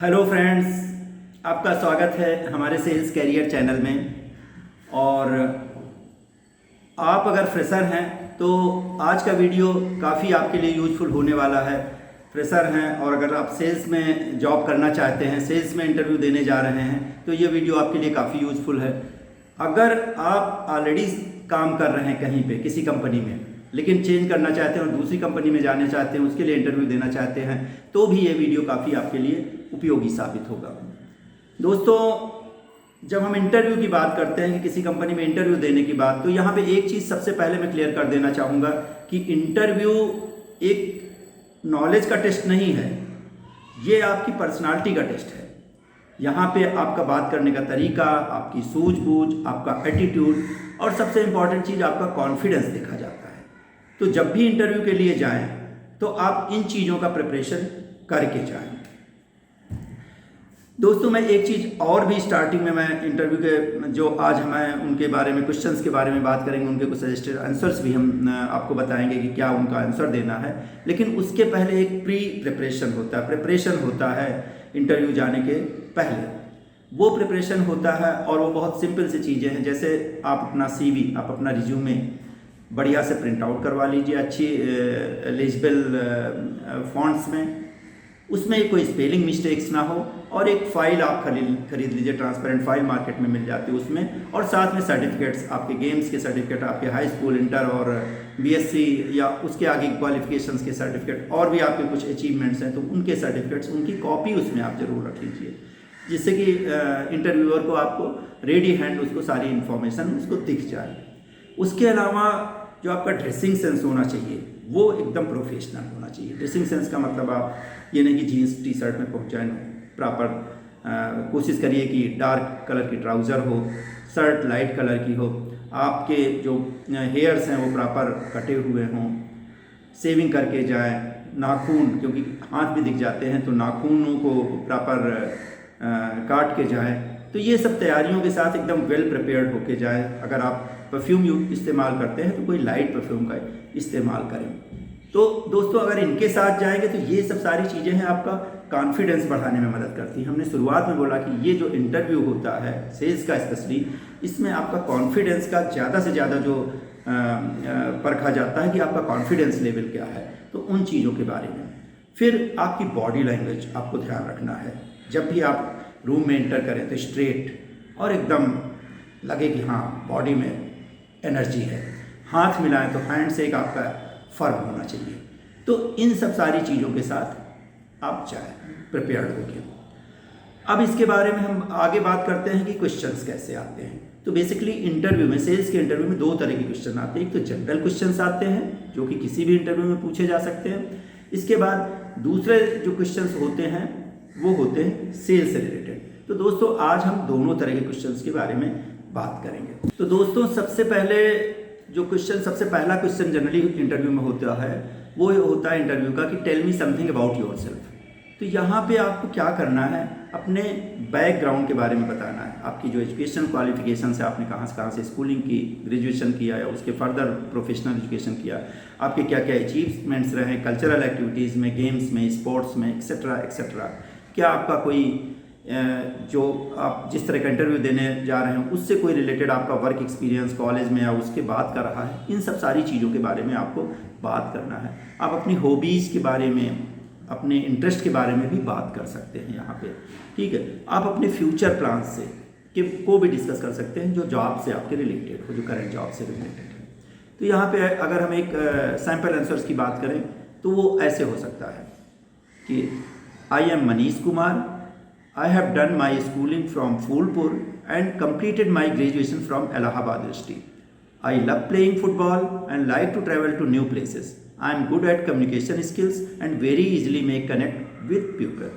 Hello friends, आपका स्वागत है हमारे सेल्स कैरियर चैनल में। और आप अगर फ्रेशर हैं तो आज का वीडियो काफ़ी आपके लिए यूजफुल होने वाला है। फ्रेशर हैं और अगर आप सेल्स में जॉब करना चाहते हैं, सेल्स में इंटरव्यू देने जा रहे हैं, तो ये वीडियो आपके लिए काफ़ी यूजफुल है। अगर आप ऑलरेडी काम कर रहे हैं कहीं पे किसी कंपनी में, लेकिन चेंज करना चाहते हैं और दूसरी कंपनी में जाना चाहते हैं, उसके लिए इंटरव्यू देना चाहते हैं, तो भी ये वीडियो काफ़ी आपके लिए उपयोगी साबित होगा। दोस्तों, जब हम इंटरव्यू की बात करते हैं कि किसी कंपनी में इंटरव्यू देने की बात, तो यहाँ पे एक चीज़ सबसे पहले मैं क्लियर कर देना चाहूँगा कि इंटरव्यू एक नॉलेज का टेस्ट नहीं है, ये आपकी पर्सनालिटी का टेस्ट है। यहाँ पे आपका बात करने का तरीका, आपकी सूझबूझ, आपका एटीट्यूड और सबसे इम्पॉर्टेंट चीज़ आपका कॉन्फिडेंस देखा जाता है। तो जब भी इंटरव्यू के लिए जाएं तो आप इन चीज़ों का प्रिपरेशन करके जाएं। दोस्तों, मैं एक चीज़ और भी स्टार्टिंग में मैं इंटरव्यू के जो आज हमें उनके बारे में क्वेश्चंस के बारे में बात करेंगे, उनके कुछ सजेस्टेड आंसर्स भी हम आपको बताएंगे कि क्या उनका आंसर देना है। लेकिन उसके पहले एक प्री प्रिपरेशन होता है, प्रिपरेशन होता है इंटरव्यू जाने के पहले। वो प्रिपरेशन होता है और वो बहुत सिंपल सी चीज़ें हैं। जैसे आप अपना CV, आप अपना रिज्यूमे बढ़िया से प्रिंट आउट करवा लीजिए, अच्छी लेजिबल फॉन्ट्स में, उसमें कोई स्पेलिंग मिस्टेक्स ना हो, और एक फ़ाइल आप खरीद लीजिए, ट्रांसपेरेंट फाइल मार्केट में मिल जाती है उसमें। और साथ में सर्टिफिकेट्स, आपके गेम्स के सर्टिफिकेट, आपके हाई स्कूल, इंटर और BSc या उसके आगे क्वालिफिकेशंस के सर्टिफिकेट, और भी आपके कुछ अचीवमेंट्स हैं तो उनके सर्टिफिकेट्स, उनकी कॉपी उसमें आप ज़रूर रख लीजिए, जिससे कि इंटरव्यूअर को आपको रेडी हैंड उसको सारी इन्फॉर्मेशन उसको दिख जाए। उसके अलावा जो आपका ड्रेसिंग सेंस होना चाहिए वो एकदम प्रोफेशनल होना चाहिए। ड्रेसिंग सेंस का मतलब आप ये नहीं कि जीन्स T-शर्ट में पहुँच जाए, प्रॉपर कोशिश करिए कि डार्क कलर की ट्राउज़र हो, शर्ट लाइट कलर की हो, आपके जो हेयर्स हैं वो प्रॉपर कटे हुए हों, शेविंग करके जाएं, नाखून, क्योंकि हाथ भी दिख जाते हैं तो नाखूनों को प्रॉपर काट के जाएं। तो ये सब तैयारियों के साथ एकदम वेल प्रिपेयर्ड होके जाएं। अगर आप परफ्यूम इस्तेमाल करते हैं तो कोई लाइट परफ्यूम का इस्तेमाल करें। तो दोस्तों, अगर इनके साथ जाएंगे तो ये सब सारी चीज़ें हैं, आपका कॉन्फिडेंस बढ़ाने में मदद करती हैं। हमने शुरुआत में बोला कि ये जो इंटरव्यू होता है सेल्स का स्पेशली, इसमें आपका कॉन्फिडेंस का ज़्यादा से ज़्यादा जो परखा जाता है कि आपका कॉन्फिडेंस लेवल क्या है, तो उन चीज़ों के बारे में। फिर आपकी बॉडी लैंग्वेज आपको ध्यान रखना है। जब भी आप रूम में एंटर करें तो स्ट्रेट और एकदम लगे कि हाँ बॉडी में एनर्जी है। हाथ मिलाएं तो हैंड शेक आपका फर्म होना चाहिए। तो इन सब सारी चीज़ों के साथ आप जाएं प्रिपेयर्ड होकर। अब इसके बारे में हम आगे बात करते हैं कि क्वेश्चंस कैसे आते हैं। तो बेसिकली इंटरव्यू में, सेल्स के इंटरव्यू में दो तरह के क्वेश्चन आते हैं। एक तो जनरल क्वेश्चंस आते हैं जो कि किसी भी इंटरव्यू में पूछे जा सकते हैं। इसके बाद दूसरे जो क्वेश्चंस होते हैं वो होते हैं सेल्स से रिलेटेड। तो दोस्तों, आज हम दोनों तरह के क्वेश्चंस के बारे में बात करेंगे। तो दोस्तों, सबसे पहला क्वेश्चन जनरली इंटरव्यू में होता है वो होता है इंटरव्यू का कि tell me something about yourself. तो यहाँ पे आपको क्या करना है, अपने बैकग्राउंड के बारे में बताना है। आपकी जो एजुकेशन क्वालिफिकेशन है, आपने कहाँ से स्कूलिंग की, ग्रेजुएशन किया या उसके फर्दर प्रोफेशनल एजुकेशन किया, आपके क्या क्या अचीवमेंट्स रहे कल्चरल एक्टिविटीज़ में, गेम्स में, स्पोर्ट्स में, एक्सेट्रा एक्सेट्रा। क्या आपका कोई जो आप जिस तरह का इंटरव्यू देने जा रहे हैं उससे कोई रिलेटेड आपका वर्क एक्सपीरियंस कॉलेज में या उसके बाद का रहा है, इन सब सारी चीज़ों के बारे में आपको बात करना है। आप अपनी हॉबीज़ के बारे में, अपने इंटरेस्ट के बारे में भी बात कर सकते हैं यहाँ पे, ठीक है। आप अपने फ्यूचर प्लान से को भी डिस्कस कर सकते हैं जो जॉब से आपके रिलेटेड हो, जो करंट जॉब से रिलेटेड है। तो यहाँ पे अगर हम एक सैम्पल आंसर्स की बात करें तो वो ऐसे हो सकता है कि I am Manish Kumar, I have done my schooling from Phulpur and completed my graduation from Allahabad University. I love playing football and like to travel to new places. I am good at communication skills and very easily make connect with people.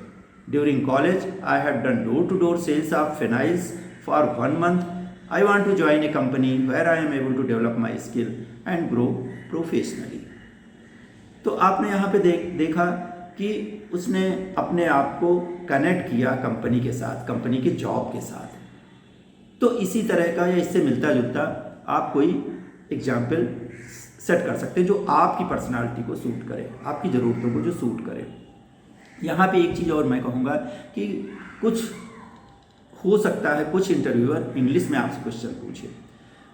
During college, I have done door-to-door sales of phenyls for 1 month. I want to join a company where I am able to develop my skill and grow professionally. तो आपने यहाँ पे देखा कि उसने अपने आप को कनेक्ट किया कंपनी के साथ, कंपनी के जॉब के साथ। तो इसी तरह का या इससे मिलता जुलता आप कोई एग्जाम्पल सेट कर सकते हैं जो आपकी पर्सनालिटी को सूट करे, आपकी ज़रूरतों को जो सूट करे। यहाँ पे एक चीज़ और मैं कहूँगा कि कुछ हो सकता है कुछ इंटरव्यूअर इंग्लिश में आपसे क्वेश्चन पूछे,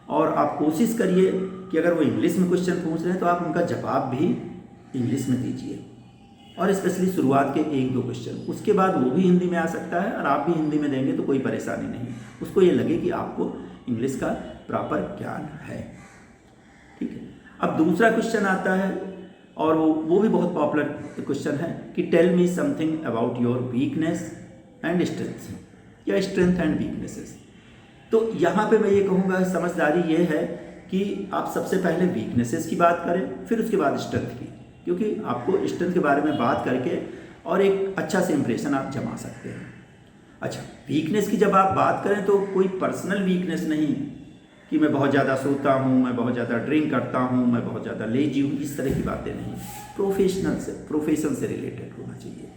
और आप कोशिश करिए कि अगर वो इंग्लिश में क्वेश्चन पूछ रहे हैं तो आप उनका जवाब भी इंग्लिश में दीजिए, और स्पेशली शुरुआत के 1-2 क्वेश्चन। उसके बाद वो भी हिंदी में आ सकता है और आप भी हिंदी में देंगे तो कोई परेशानी नहीं, उसको ये लगे कि आपको इंग्लिश का प्रॉपर ज्ञान है। ठीक है, अब दूसरा क्वेश्चन आता है और वो भी बहुत पॉपुलर क्वेश्चन है कि tell me something about your weakness and strength, या स्ट्रेंथ एंड वीकनेसेस। तो यहाँ पे मैं ये कहूँगा समझदारी ये है कि आप सबसे पहले वीकनेसेस की बात करें, फिर उसके बाद स्ट्रेंथ की, क्योंकि आपको स्ट्रेंथ के बारे में बात करके और एक अच्छा से इंप्रेशन आप जमा सकते हैं। अच्छा, वीकनेस की जब आप बात करें तो कोई पर्सनल वीकनेस नहीं कि मैं बहुत ज़्यादा सोता हूँ, मैं बहुत ज़्यादा ड्रिंक करता हूँ, मैं बहुत ज़्यादा लेजी हूँ, इस तरह की बातें नहीं। प्रोफेशन से रिलेटेड होना चाहिए,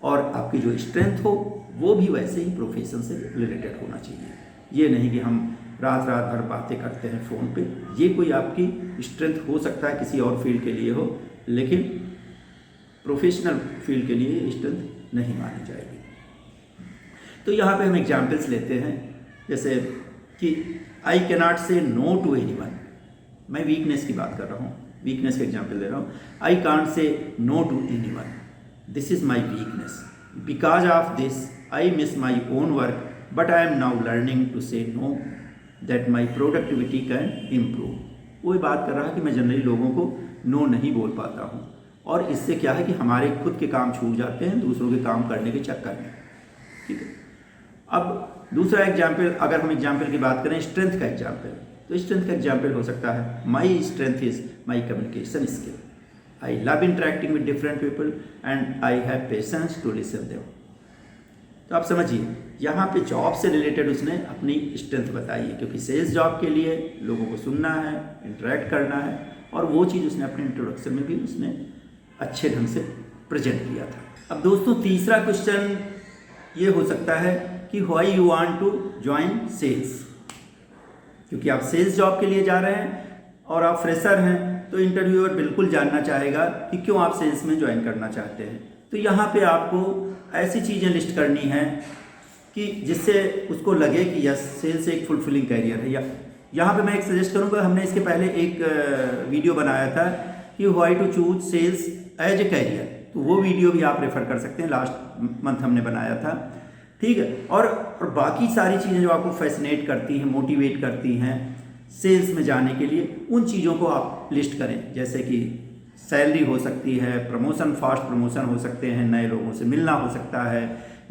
और आपकी जो स्ट्रेंथ हो वो भी वैसे ही प्रोफेशन से रिलेटेड होना चाहिए। ये नहीं कि हम रात भर बातें करते हैं फ़ोन पे, ये कोई आपकी स्ट्रेंथ हो सकता है किसी और फील्ड के लिए हो, लेकिन प्रोफेशनल फील्ड के लिए स्ट्रेंथ नहीं मानी जाएगी। तो यहाँ पे हम एग्जाम्पल्स लेते हैं, जैसे कि I cannot say no to anyone. मैं वीकनेस की बात कर रहा हूँ, वीकनेस का एग्जाम्पल दे रहा हूँ। I can't say no to anyone, this is my weakness, because of this I miss my own work, but I am now learning to say no that my productivity can improve. वही बात कर रहा है कि मैं generally लोगों को no नहीं बोल पाता हूँ, और इससे क्या है कि हमारे खुद के काम छूट जाते हैं दूसरों के काम करने के चक्कर में। ठीक है, अब दूसरा एग्जाम्पल, अगर हम एग्जाम्पल की बात करें स्ट्रेंथ का एग्जाम्पल, तो स्ट्रेंथ का एग्जाम्पल हो सकता है my strength is my communication skill, I love interacting with different people and I have patience to listen them. तो आप समझिए यहाँ पे जॉब से रिलेटेड उसने अपनी स्ट्रेंथ बताई है, क्योंकि सेल्स जॉब के लिए लोगों को सुनना है, इंटरेक्ट करना है, और वो चीज़ उसने अपने इंट्रोडक्शन में भी उसने अच्छे ढंग से प्रेजेंट किया था। अब दोस्तों तीसरा क्वेश्चन ये हो सकता है कि why you want to join sales, क्योंकि आप सेल्स जॉब के लिए जा रहे हैं और आप फ्रेशर हैं, तो इंटरव्यूअर बिल्कुल जानना चाहेगा कि क्यों आप सेल्स में ज्वाइन करना चाहते हैं। तो यहाँ पे आपको ऐसी चीज़ें लिस्ट करनी है कि जिससे उसको लगे कि यस सेल्स एक फुलफिलिंग कैरियर है। या यहाँ पे मैं एक सजेस्ट करूँगा, हमने इसके पहले एक वीडियो बनाया था कि why to choose sales as a career, तो वो वीडियो भी आप रेफर कर सकते हैं, लास्ट मंथ हमने बनाया था। ठीक है, और बाकी सारी चीज़ें जो आपको फैसिनेट करती हैं, मोटिवेट करती हैं सेल्स में जाने के लिए, उन चीज़ों को आप लिस्ट करें, जैसे कि सैलरी हो सकती है, प्रमोशन, फास्ट प्रमोशन हो सकते हैं, नए लोगों से मिलना हो सकता है,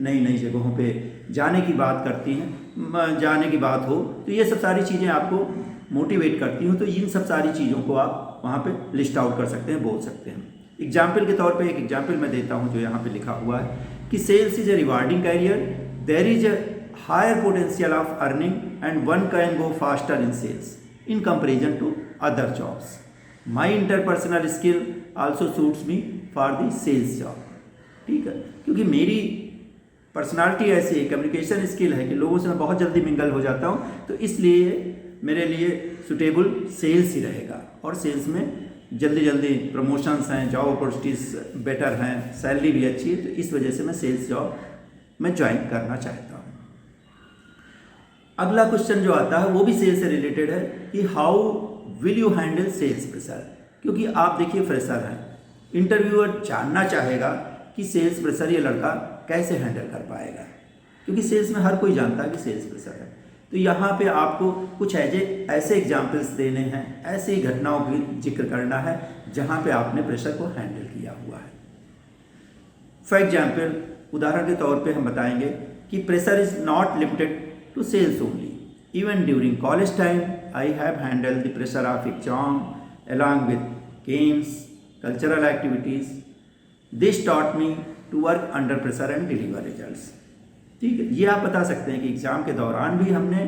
नई नई जगहों पे जाने की बात करती हैं, जाने की बात हो, तो ये सब सारी चीज़ें आपको मोटिवेट करती हूँ। तो इन सब सारी चीज़ों को आप वहाँ पे लिस्ट आउट कर सकते हैं, बोल सकते हैं। एग्जाम्पल के तौर पे एक एग्जाम्पल मैं देता हूँ जो यहाँ पे लिखा हुआ है कि sales is a rewarding career, there is a higher potential of earning and one can go faster in sales in comparison to other jobs, my interpersonal skill also suits me for the sales job. ठीक है, क्योंकि मेरी personality ऐसी है, communication skill है कि लोगों से मैं बहुत जल्दी मिंगल हो जाता हूँ, तो इसलिए मेरे लिए सुटेबल सेल्स ही रहेगा, और सेल्स में जल्दी प्रमोशंस हैं, जॉब अपॉर्चुनिटीज़ बेटर हैं, सैलरी भी अच्छी है, तो इस वजह से मैं सेल्स जॉब में ज्वाइन करना चाहता हूँ। अगला क्वेश्चन जो आता है वो भी सेल्स से रिलेटेड है कि how will you handle sales pressure, क्योंकि आप देखिए फ्रेशर हैं, इंटरव्यूअर जानना चाहेगा कि सेल्स प्रेशर ये लड़का कैसे हैंडल कर पाएगा, क्योंकि सेल्स में हर कोई जानता है कि सेल्स प्रेशर है। तो यहाँ पे आपको कुछ ऐसे एग्जाम्पल्स देने हैं, ऐसी घटनाओं की जिक्र करना है जहाँ पे आपने प्रेशर को हैंडल किया हुआ है। फॉर एग्जाम्पल, उदाहरण के तौर पे हम बताएंगे कि pressure is not limited to sales only, even during college time I have handle the pressure of exam along with games, cultural activities, this taught me to work under pressure and deliver results. ठीक है, ये आप बता सकते हैं कि exam के दौरान भी हमने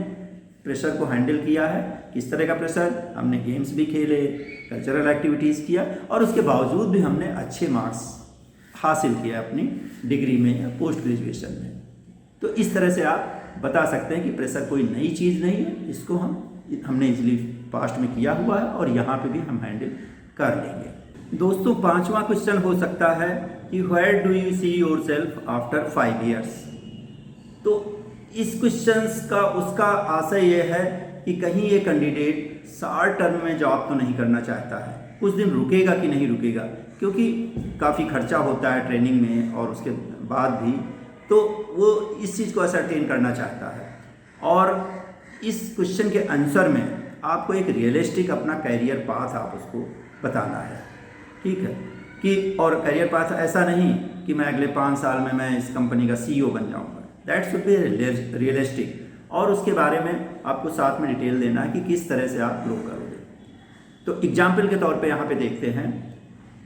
प्रेशर को हैंडल किया है, किस तरह का प्रेशर, हमने गेम्स भी खेले, कल्चरल एक्टिविटीज़ किया, और उसके बावजूद भी हमने अच्छे मार्क्स हासिल किए अपनी डिग्री में या पोस्ट ग्रेजुएशन में। तो इस तरह से आप बता सकते हैं कि प्रेशर कोई नई चीज़ नहीं है, इसको हमने इजीली पास्ट में किया हुआ है और यहाँ पे भी हम हैंडल कर लेंगे। दोस्तों, पांचवा क्वेश्चन हो सकता है कि where do you see yourself after 5 years। तो इस क्वेश्चंस का उसका आशय यह है कि कहीं ये कैंडिडेट शॉर्ट टर्म में जॉब तो नहीं करना चाहता है, कुछ दिन रुकेगा कि नहीं रुकेगा, क्योंकि काफ़ी खर्चा होता है ट्रेनिंग में और उसके बाद भी, तो वो इस चीज़ को असरटेन करना चाहता है। और इस क्वेश्चन के आंसर में आपको एक रियलिस्टिक अपना कैरियर पाथ आप उसको बताना है, ठीक है, कि और कैरियर पाथ ऐसा नहीं कि मैं अगले 5 साल में मैं इस कंपनी का CEO बन जाऊंगा, दैट शुड बी रियलिस्टिक। और उसके बारे में आपको साथ में डिटेल देना है कि किस तरह से आप ग्रो करोगे। तो एग्जाम्पल के तौर पे यहाँ पे देखते हैं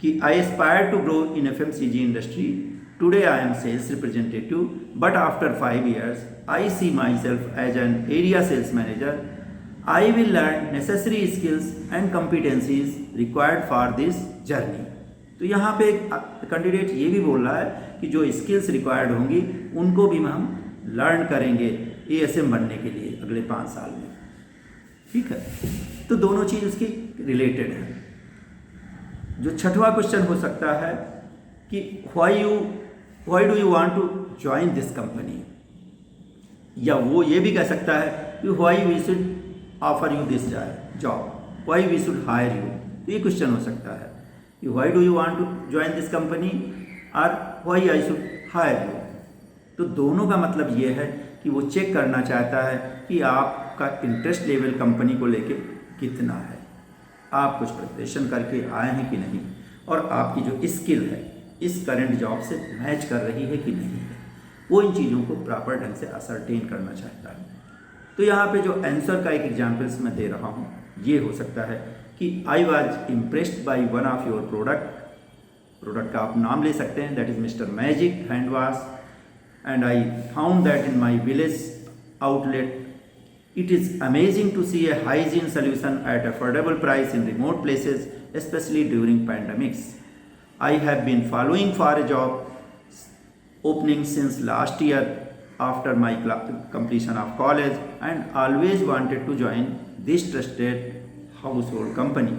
कि I aspire to grow in FMCG industry, today I am sales representative, but after 5 years I see myself as an area sales manager. I will learn necessary skills and competencies required for this journey. तो यहाँ पे candidate ये भी बोल रहा है कि जो स्किल्स रिक्वायर्ड होंगी उनको भी हम लर्न करेंगे ASM बनने के लिए अगले 5 साल में, ठीक है। तो दोनों चीज़ उसकी रिलेटेड है। जो छठवां क्वेश्चन हो सकता है कि why do you want to join this company, या वो ये भी कह सकता है कि why we should offer you this job, why we should hire you. तो ये क्वेश्चन हो सकता है कि why do you want to join this company और why I should hire you. तो दोनों का मतलब ये है कि वो चेक करना चाहता है कि आपका इंटरेस्ट लेवल कंपनी को लेके कितना है, आप कुछ प्रिपरेशन करके आए हैं कि नहीं, और आपकी जो स्किल है इस करंट जॉब से मैच कर रही है कि नहीं है, वो इन चीज़ों को प्रॉपर ढंग से असरटेन करना चाहता है। तो यहाँ पे जो आंसर का एक एग्जाम्पल्स मैं दे रहा हूँ ये हो सकता है कि I was impressed by one of your product का आप नाम ले सकते हैं, that is mister magic hand wash, and I found that in my village outlet it is amazing to see a hygiene solution at affordable price in remote places, especially during pandemics. I have been following for a job opening since last year after my completion of college and always wanted to join this trusted household company.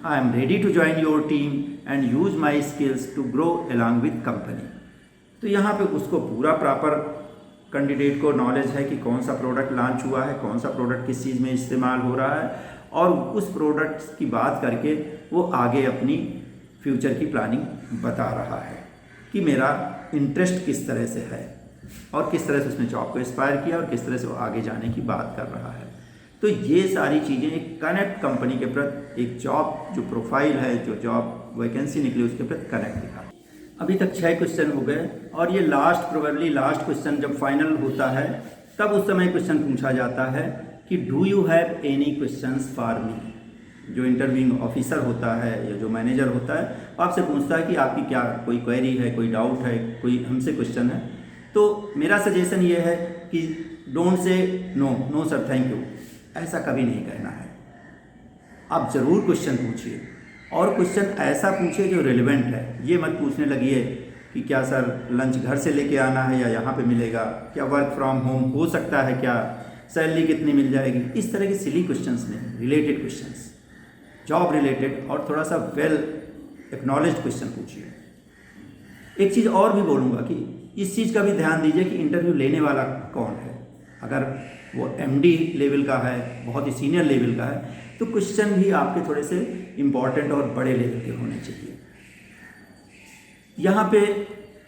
I am ready to join your team and use my skills to grow along with company. तो यहाँ पे उसको पूरा proper candidate को knowledge है कि कौन सा प्रोडक्ट लॉन्च हुआ है, कौन सा प्रोडक्ट किस चीज़ में इस्तेमाल हो रहा है, और उस प्रोडक्ट की बात करके वो आगे अपनी फ्यूचर की प्लानिंग बता रहा है कि मेरा इंटरेस्ट किस तरह से है और किस तरह से उसने जॉब को इंस्पायर किया और किस तरह से वो आगे जाने की बात कर रहा है। तो ये सारी चीज़ें एक कनेक्ट कंपनी के प्रति, एक जॉब जो प्रोफाइल है, जो जॉब वैकेंसी निकली उसके प्रति कनेक्ट दिखा। अभी तक 6 क्वेश्चन हो गए और ये प्रोबेबली लास्ट क्वेश्चन जब फाइनल होता है तब उस समय क्वेश्चन पूछा जाता है कि do you have any questions for me. जो इंटरव्यूइंग ऑफिसर होता है या जो मैनेजर होता है आपसे पूछता है कि आपकी क्या कोई क्वेरी है, कोई डाउट है, कोई हमसे क्वेश्चन है। तो मेरा सजेशन ये है कि don't say no sir thank you, ऐसा कभी नहीं कहना है। आप ज़रूर क्वेश्चन पूछिए और क्वेश्चन ऐसा पूछिए जो रिलेवेंट है। ये मत पूछने लगिए कि क्या सर लंच घर से लेके आना है या यहाँ पे मिलेगा, क्या वर्क फ्रॉम होम हो सकता है, क्या सैलरी कितनी मिल जाएगी, इस तरह के सिली क्वेश्चंस नहीं, रिलेटेड क्वेश्चंस, जॉब रिलेटेड और थोड़ा सा वेल एक्नॉलेज्ड क्वेश्चन पूछिए। एक चीज़ और भी बोलूँगा कि इस चीज़ का भी ध्यान दीजिए कि इंटरव्यू लेने वाला कौन है। अगर वो MD लेवल का है, बहुत ही सीनियर लेवल का है, तो क्वेश्चन भी आपके थोड़े से इम्पॉर्टेंट और बड़े लेवल के होने चाहिए। यहाँ पे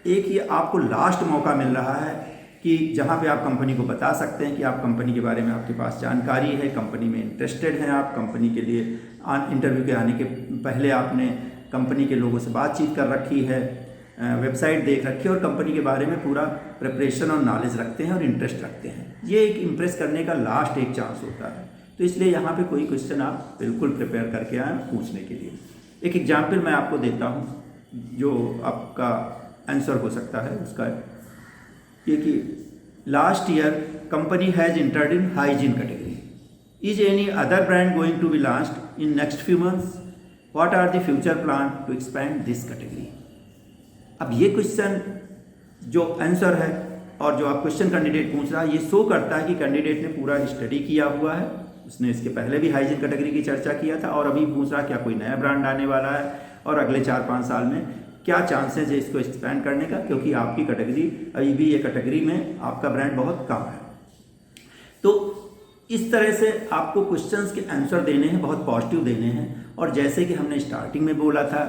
एक ही आपको लास्ट मौका मिल रहा है कि जहाँ पे आप कंपनी को बता सकते हैं कि आप कंपनी के बारे में आपके पास जानकारी है, कंपनी में इंटरेस्टेड हैं, आप कंपनी के लिए इंटरव्यू के आने के पहले आपने कंपनी के लोगों से बातचीत कर रखी है, वेबसाइट देख रखी है और कंपनी के बारे में पूरा प्रिपरेशन और नॉलेज रखते हैं और इंटरेस्ट रखते हैं। ये एक इम्प्रेस करने का लास्ट एक चांस होता है। तो इसलिए यहाँ पे कोई क्वेश्चन आप बिल्कुल प्रिपेयर करके आएँ पूछने के लिए। एक एग्जाम्पल मैं आपको देता हूँ जो आपका आंसर हो सकता है उसका, ये कि last year company has entered in hygiene category, is any other brand going to be launched in next few months, what are the future plan to expand this category. अब ये क्वेश्चन जो answer है और जो आप question candidate पूछ रहा है, ये शो करता है कि कैंडिडेट ने पूरा स्टडी किया हुआ है, उसने इसके पहले भी हाइजीन कैटेगरी की चर्चा किया था और अभी पूछ रहा क्या कोई नया ब्रांड आने वाला है और अगले 4-5 साल में क्या चांसेस है इसको एक्सपेंड करने का, क्योंकि आपकी कैटेगरी अभी भी ये कैटेगरी में आपका ब्रांड बहुत कम है। तो इस तरह से आपको क्वेश्चंस के आंसर देने हैं, बहुत पॉजिटिव देने हैं। और जैसे कि हमने स्टार्टिंग में बोला था,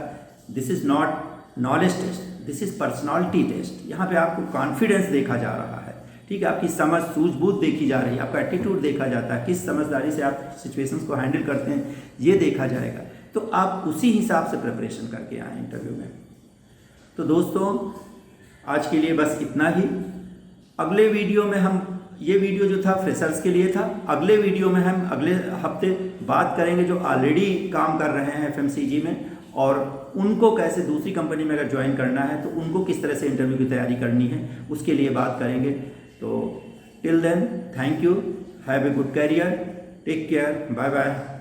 this is not knowledge test, this is personality test. यहाँ पे आपको कॉन्फिडेंस देखा जा रहा है, ठीक है, आपकी समझ सूझबूझ देखी जा रही है, आपका एटीट्यूड देखा जाता है, किस समझदारी से आप सिचुएशंस को हैंडल करते हैं ये देखा जाएगा। तो आप उसी हिसाब से प्रिपरेशन करके आए इंटरव्यू में। तो दोस्तों आज के लिए बस इतना ही। अगले वीडियो में हम, ये वीडियो जो था फ्रेशर्स के लिए था, अगले वीडियो में हम अगले हफ्ते बात करेंगे जो ऑलरेडी काम कर रहे हैं एफएमसीजी में, और उनको कैसे दूसरी कंपनी में अगर ज्वाइन करना है तो उनको किस तरह से इंटरव्यू की तैयारी करनी है, उसके लिए बात करेंगे। तो till then thank you, have a good career, take care, bye bye.